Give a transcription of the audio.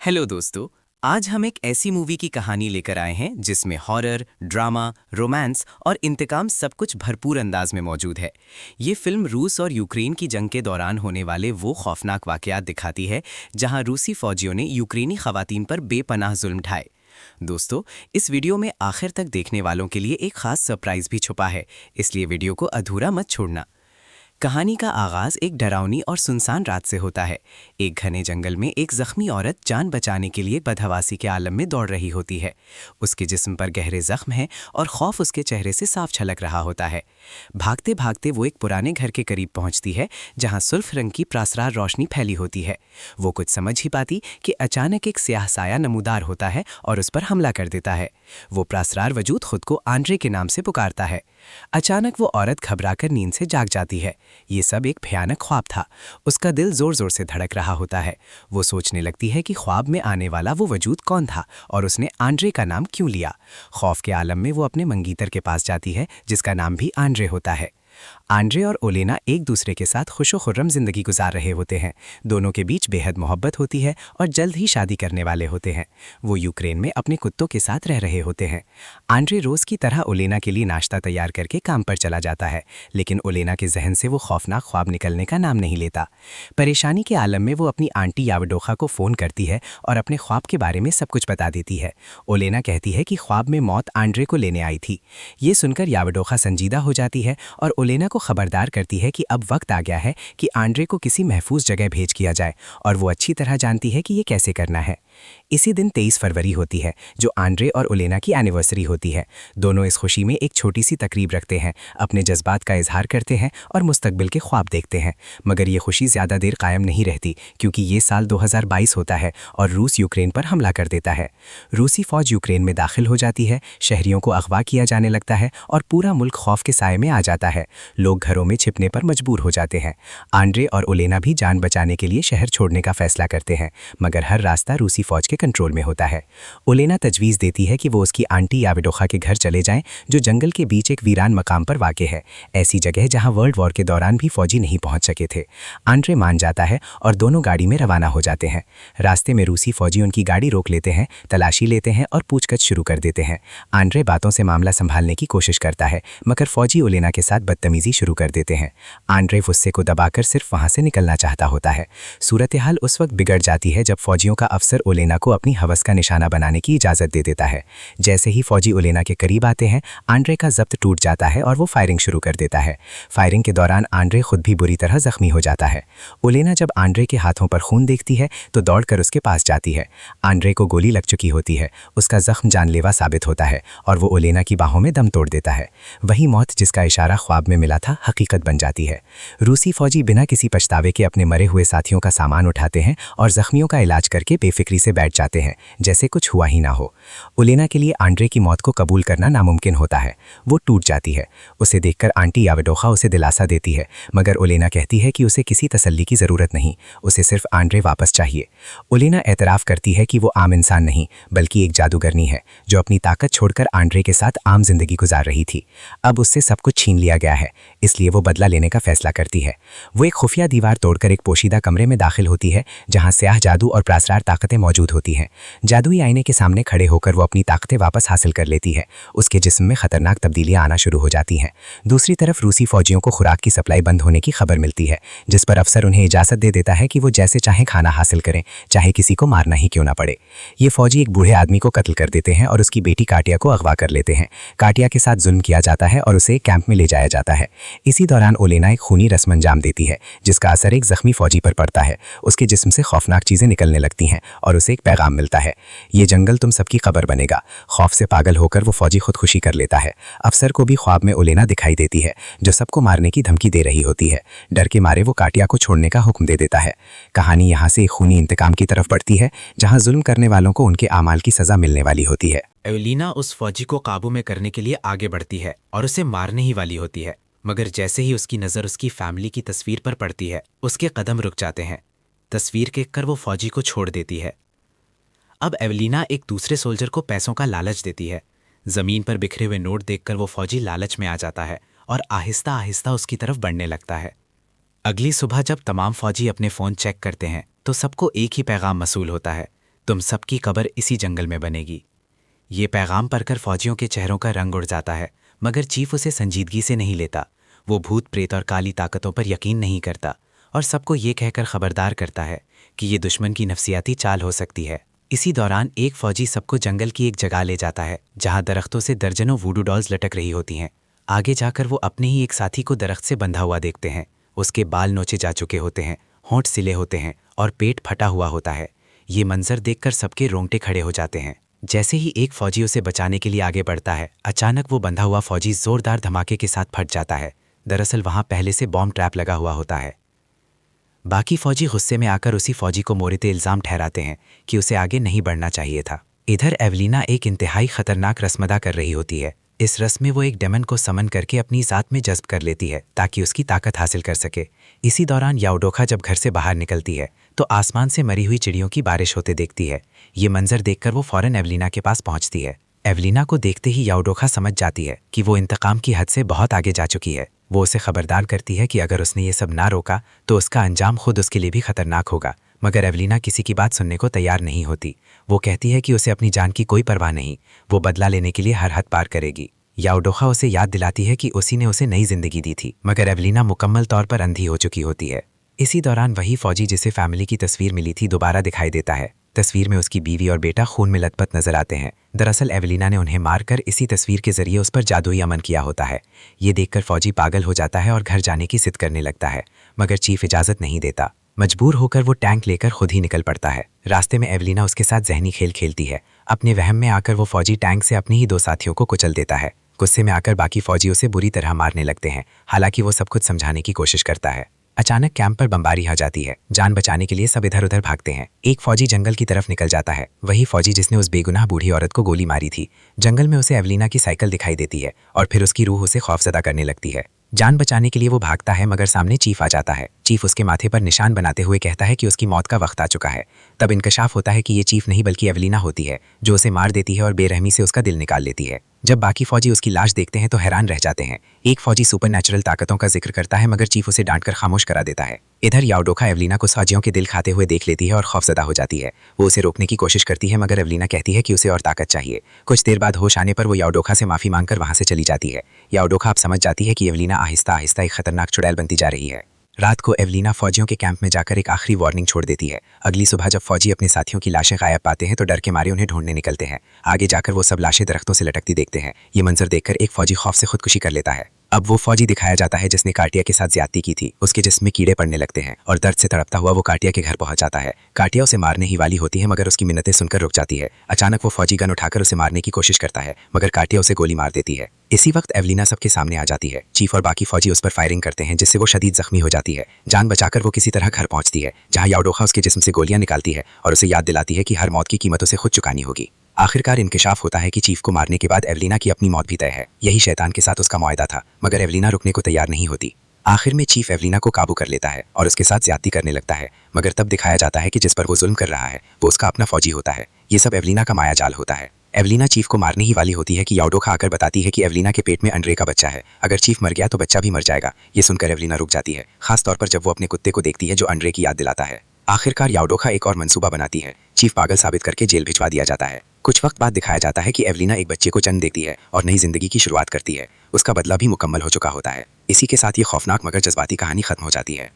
Hello दोस्तों। आज हम एक ऐसी मूवी की कहानी लेकर आए हैं जिसमें हॉरर, ड्रामा, रोमांस और इंतकाम सब कुछ भरपूर अंदाज में मौजूद है। ये फिल्म रूस और यूक्रेन की जंग के दौरान होने वाले वो खौफनाक वाकयात दिखाती है जहां रूसी फौजियों ने यूक्रेनी खवातीन पर बेपनाह जुल्म ढाए। दोस्तों, इस वीडियो में आखिर तक देखने वालों के लिए एक खास सरप्राइज भी छुपा है, इसलिए वीडियो को अधूरा मत छोड़ना। कहानी का आगाज एक डरावनी और सुनसान रात से होता है। एक घने जंगल में एक जख्मी औरत जान बचाने के लिए बदहवासी के आलम में दौड़ रही होती है। उसके जिस्म पर गहरे जख्म हैं और खौफ उसके चेहरे से साफ झलक रहा होता है। भागते भागते वो एक पुराने घर के करीब पहुंचती है जहां सुल्फ रंग की प्रासरार रोशनी फैली होती है। वो कुछ समझ ही पाती कि अचानक एक स्याह साया नमूदार होता है और उस पर हमला कर देता है। वो प्रासरार वजूद खुद को आंद्रे के नाम से पुकारता है। अचानक वो औरत घबराकर नींद से जाग जाती है। ये सब एक भयानक ख्वाब था। उसका दिल जोर जोर से धड़क रहा होता है। वो सोचने लगती है कि ख्वाब में आने वाला वो वजूद कौन था और उसने आंद्रे का नाम क्यों लिया। खौफ के आलम में वो अपने मंगीतर के पास जाती है जिसका नाम भी आंद्रे होता है। आंद्रे और ओलेना एक दूसरे के साथ खुशो-खुर्रम जिंदगी गुजार रहे होते हैं। दोनों के बीच बेहद मोहब्बत होती है और जल्द ही शादी करने वाले होते हैं। वो यूक्रेन में अपने कुत्तों के साथ रह रहे होते हैं। आंद्रे रोज की तरह ओलेना के लिए नाश्ता तैयार करके काम पर चला जाता है, लेकिन ओलेना के जहन से वो खौफनाक ख्वाब निकलने का नाम नहीं लेता। परेशानी के आलम में वो अपनी आंटी यावडोखा को फ़ोन करती है और अपने ख्वाब के बारे में सब कुछ बता देती है। ओलेना कहती है कि ख्वाब में मौत आंद्रे को लेने आई थी। ये सुनकर यावडोखा संजीदा हो जाती है और ओलेना को खबरदार करती है कि अब वक्त आ गया है कि आंद्रे को किसी महफूज जगह भेज किया जाए, और वो अच्छी तरह जानती है कि ये कैसे करना है। इसी दिन 23 फरवरी होती है, जो आंद्रे और ओलेना की एनिवर्सरी होती है। दोनों इस खुशी में एक छोटी सी तकरीब रखते हैं, अपने जज्बात का इजहार करते हैं और मुस्तकबिल के ख्वाब देखते हैं। मगर ये खुशी ज़्यादा देर कायम नहीं रहती, क्योंकि ये साल 2022 होता है और रूस यूक्रेन पर हमला कर देता है। रूसी फौज यूक्रेन में दाखिल हो जाती है, शहरियों को अगवा किया जाने लगता है और पूरा मुल्क खौफ के साए में आ जाता है। लोग घरों में छिपने पर मजबूर हो जाते हैं। आंद्रे और ओलेना भी जान बचाने के लिए शहर छोड़ने का फैसला करते हैं, मगर हर रास्ता रूसी फौज के कंट्रोल में होता है। ओलेना तजवीज़ देती है कि वो उसकी आंटी यावडोखा के घर चले जाएं, जो जंगल के बीच एक वीरान मकाम पर वाक़ है, ऐसी जगह जहां वर्ल्ड वॉर के दौरान भी फौजी नहीं पहुंच सके थे। आंद्रे मान जाता है और दोनों गाड़ी में रवाना हो जाते हैं। रास्ते में रूसी फौजी उनकी गाड़ी रोक लेते हैं, तलाशी लेते हैं और पूछताछ शुरू कर देते हैं। आंद्रे बातों से मामला संभालने की कोशिश करता है, मगर फौजी ओलेना के साथ बदतमीजी शुरू कर देते हैं। आंद्रे गुस्से को दबाकर सिर्फ वहां से निकलना चाहता होता है। सूरत हाल उस वक्त बिगड़ जाती है जब फौजियों का अफसर ओलेना को अपनी हवस का निशाना बनाने की इजाज़त दे देता है। जैसे ही फौजी ओलेना के करीब आते हैं, आंद्रे का जब्त टूट जाता है और वो फायरिंग शुरू कर देता है। फायरिंग के दौरान आंद्रे खुद भी बुरी तरह जख्मी हो जाता है। ओलेना जब आंद्रे के हाथों पर खून देखती है तो दौड़कर उसके पास जाती है। आंद्रे को गोली लग चुकी होती है, उसका जख्म जानलेवा साबित होता है और वो ओलेना की बाहों में दम तोड़ देता है। वही मौत जिसका इशारा ख्वाब में मिला था हकीकत बन जाती है। रूसी फौजी बिना किसी पछतावे के अपने मरे हुए साथियों का सामान उठाते हैं और जख्मियों का इलाज करके बेफिक्री से बैठ जाते हैं, जैसे कुछ हुआ ही ना हो। ओलेना के लिए आंद्रे की मौत को कबूल करना नामुमकिन होता है। वो टूट जाती है। उसे देखकर आंटी यावडोखा उसे दिलासा देती है, मगर ओलेना कहती है कि उसे किसी तसल्ली की ज़रूरत नहीं, उसे सिर्फ आंद्रे वापस चाहिए। ओलेना एतराफ़ करती है कि वो आम इंसान नहीं, बल्कि एक जादूगरनी है जो अपनी ताकत छोड़कर आंद्रे के साथ आम जिंदगी गुजार रही थी। अब उससे सब कुछ छीन लिया गया है, इसलिए वो बदला लेने का फैसला करती है। वो एक खुफिया दीवार तोड़कर एक पोशीदा कमरे में दाखिल होती है जहां स्याह जादू और प्रासरार ताकतें मौजूद होती हैं। जादुई आईने के सामने खड़े होकर वो अपनी ताकतें वापस हासिल कर लेती है। उसके जिस्म में खतरनाक तब्दीलियां आना शुरू हो जाती हैं। दूसरी तरफ रूसी फौजियों को खुराक की सप्लाई बंद होने की खबर मिलती है, जिस पर अफसर उन्हें इजाज़त दे देता है कि वो जैसे चाहें खाना हासिल करें, चाहे किसी को मारना ही क्यों ना पड़े। ये फौजी एक बूढ़े आदमी को कत्ल कर देते हैं और उसकी बेटी काटिया को अगवा कर लेते हैं। काटिया के साथ जुल्म किया जाता है और उसे कैंप में ले जाया जाता है। इसी दौरान ओलेना एक खूनी रस्म अंजाम देती है, जिसका असर एक जख्मी फौजी पर पड़ता है। उसके जिस्म से खौफनाक चीज़ें निकलने लगती हैं और उसे एक पैगाम मिलता है, ये जंगल तुम सबकी खबर बनेगा। खौफ से पागल होकर वो फौजी खुदकुशी कर लेता है। अफसर को भी ख्वाब में ओलेना दिखाई देती है, जो सबको मारने की धमकी दे रही होती है। डर के मारे वो काटिया को छोड़ने का हुक्म दे देता है। कहानी यहाँ से एक खूनी इंतकाम की तरफ बढ़ती है, जहाँ जुल्म करने वालों को उनके आमाल की सज़ा मिलने वाली होती है। एवेलिना उस फौजी को काबू में करने के लिए आगे बढ़ती है और उसे मारने ही वाली होती है, मगर जैसे ही उसकी नज़र उसकी फैमिली की तस्वीर पर पड़ती है, उसके कदम रुक जाते हैं। तस्वीर देखकर वो फौजी को छोड़ देती है। अब एवेलिना एक दूसरे सोल्जर को पैसों का लालच देती है। ज़मीन पर बिखरे हुए नोट देखकर वो फौजी लालच में आ जाता है और आहिस्ता आहिस्ता उसकी तरफ बढ़ने लगता है। अगली सुबह जब तमाम फौजी अपने फ़ोन चेक करते हैं तो सबको एक ही पैगाम मसूल होता है, तुम सबकी कब्र इसी जंगल में बनेगी। ये पैगाम पढ़कर फौजियों के चेहरों का रंग उड़ जाता है, मगर चीफ उसे संजीदगी से नहीं लेता। वो भूत प्रेत और काली ताकतों पर यकीन नहीं करता और सबको ये कहकर खबरदार करता है कि ये दुश्मन की नफसियाती चाल हो सकती है। इसी दौरान एक फौजी सबको जंगल की एक जगह ले जाता है जहां दरख्तों से दर्जनों वूडू डॉल्स लटक रही होती हैं। आगे जाकर वो अपने ही एक साथी को दरख्त से बंधा हुआ देखते हैं। उसके बाल नोचे जा चुके होते हैं, होंठ सिले होते हैं और पेट फटा हुआ होता है। ये मंजर देखकर सबके रोंगटे खड़े हो जाते हैं। जैसे ही एक फौजी उसे बचाने के लिए आगे बढ़ता है, अचानक वो बंधा हुआ फौजी जोरदार धमाके के साथ फट जाता है। दरअसल वहां पहले से बॉम्ब ट्रैप लगा हुआ होता है। बाकी फौजी गुस्से में आकर उसी फौजी को मोरिते इल्जाम ठहराते हैं कि उसे आगे नहीं बढ़ना चाहिए था। इधर एवलीना एक इंतहाई खतरनाक रस्म अदा कर रही होती है। इस रस्म में वो एक डेमन को समन करके अपनी ज़ात में जज्ब कर लेती है ताकि उसकी ताकत हासिल कर सके। इसी दौरान याओडोखा जब घर से बाहर निकलती है तो आसमान से मरी हुई चिड़ियों की बारिश होते देखती है। ये मंजर देखकर वो फौरन एवलीना के पास पहुंचती है। एवलीना को देखते ही याओडोखा समझ जाती है कि वो इंतकाम की हद से बहुत आगे जा चुकी है। वो उसे खबरदार करती है कि अगर उसने ये सब ना रोका तो उसका अंजाम खुद उसके लिए भी खतरनाक होगा, मगर एवलीना किसी की बात सुनने को तैयार नहीं होती। वो कहती है कि उसे अपनी जान की कोई परवाह नहीं, वो बदला लेने के लिए हर हद पार करेगी। याओडोखा उसे याद दिलाती है कि उसी ने उसे नई जिंदगी दी थी, मगर एवलीना मुकम्मल तौर पर अंधी हो चुकी होती है। इसी दौरान वही फौजी जिसे फैमिली की तस्वीर मिली थी दोबारा दिखाई देता है। तस्वीर में उसकी बीवी और बेटा खून में लथपथ नजर आते हैं। दरअसल एवलीना ने उन्हें मारकर इसी तस्वीर के जरिए उस पर जादुई अमन किया होता है। ये देखकर फौजी पागल हो जाता है और घर जाने की जिद करने लगता है, मगर चीफ इजाजत नहीं देता। मजबूर होकर वो टैंक लेकर खुद ही निकल पड़ता है। रास्ते में एवलीना उसके साथ जहनी खेल खेलती है। अपने वहम में आकर वो फौजी टैंक से अपने ही 2 साथियों को कुचल देता है। गुस्से में आकर बाकी फौजी उसे बुरी तरह मारने लगते हैं। हालांकि वो सब कुछ समझाने की कोशिश करता है। अचानक कैंप पर बमबारी आ जाती है। जान बचाने के लिए सब इधर उधर भागते हैं। एक फौजी जंगल की तरफ निकल जाता है, वही फौजी जिसने उस बेगुनाह बूढ़ी औरत को गोली मारी थी। जंगल में उसे एवलीना की साइकिल दिखाई देती है और फिर उसकी रूह उसे खौफजदा करने लगती है। जान बचाने के लिए वो भागता है, मगर सामने चीफ आ जाता है। चीफ उसके माथे पर निशान बनाते हुए कहता है कि उसकी मौत का वक्त आ चुका है। तब इंकशाफ होता है कि ये चीफ नहीं बल्कि एवलीना होती है, जो उसे मार देती है और बेरहमी से उसका दिल निकाल लेती है। जब बाकी फौजी उसकी लाश देखते हैं तो हैरान रह जाते हैं। एक फौजी सुपरनैचुरल ताकतों का जिक्र करता है, मगर चीफ उसे डांटकर खामोश करा देता है। इधर याओडोखा एवलीना को फौजियों के दिल खाते हुए देख लेती है और खौफजदा हो जाती है। वो उसे रोकने की कोशिश करती है, मगर एवलीना कहती है कि उसे और ताकत चाहिए। कुछ देर बाद होश आने पर वो याओडोखा से माफी मांगकर वहां से चली जाती है। याओडोखा अब समझ जाती है कि एवलीना आहिस्ता आहिस्ता एक खतरनाक चुड़ैल बनती जा रही है। रात को एवलीना फौजियों के कैंप में जाकर एक आखिरी वार्निंग छोड़ देती है। अगली सुबह जब फौजी अपने साथियों की लाशें गायब पाते हैं तो डर के मारे उन्हें ढूंढने निकलते हैं। आगे जाकर वो सब लाशें दरख्तों से लटकती देखते हैं। ये मंजर देखकर एक फौजी खौफ से खुदकुशी कर लेता है। अब वो फौजी दिखाया जाता है जिसने काटिया के साथ ज्यादती की थी। उसके जिस्म में कीड़े पड़ने लगते हैं और दर्द से तड़पता हुआ वो काटिया के घर पहुंच जाता है। काटिया उसे मारने ही वाली होती है, मगर उसकी मिन्नतें सुनकर रुक जाती है। अचानक वो फौजी गन उठाकर उसे मारने की कोशिश करता है, मगर काटिया उसे गोली मार देती है। इसी वक्त एवलीना सबके सामने आ जाती है। चीफ और बाकी फौजी उस पर फायरिंग करते हैं, जिससे वो शदीद जख्मी हो जाती है। जान बचाकर वो किसी तरह घर पहुंचती है, जहां याओडोखा उसके जिस्म से गोलियां निकालती है और उसे याद दिलाती है कि हर मौत की कीमत उसे खुद चुकानी होगी। आखिरकार इंकिशाफ होता है कि चीफ को मारने के बाद एवलीना की अपनी मौत भी तय है। यही शैतान के साथ उसका मुआहदा था, मगर एवलीना रुकने को तैयार नहीं होती। आखिर में चीफ एवलीना को काबू कर लेता है और उसके साथ ज्यादती करने लगता है, मगर तब दिखाया जाता है कि जिस पर वो जुल्म कर रहा है वो उसका अपना फौजी होता है। ये सब एवलीना का मायाजाल होता है। एवलीना चीफ को मारने ही वाली होती है कि याओडोखा आकर बताती है कि एवलीना के पेट में अंडे का बच्चा है। अगर चीफ मर गया तो बच्चा भी मर जाएगा। ये सुनकर एवलीना रुक जाती है, खास तौर पर जब वो अपने कुत्ते को देखती है जो अंडे की याद दिलाता है। आखिरकार याओडोखा एक और मंसूबा बनाती है। चीफ पागल साबित करके जेल भिजवा दिया जाता है। कुछ वक्त बाद दिखाया जाता है कि एवलीना एक बच्चे को जन्म देती है और नई जिंदगी की शुरुआत करती है। उसका बदला भी मुकम्मल हो चुका होता है। इसी के साथ ये खौफनाक मगर जज्बाती कहानी खत्म हो जाती है।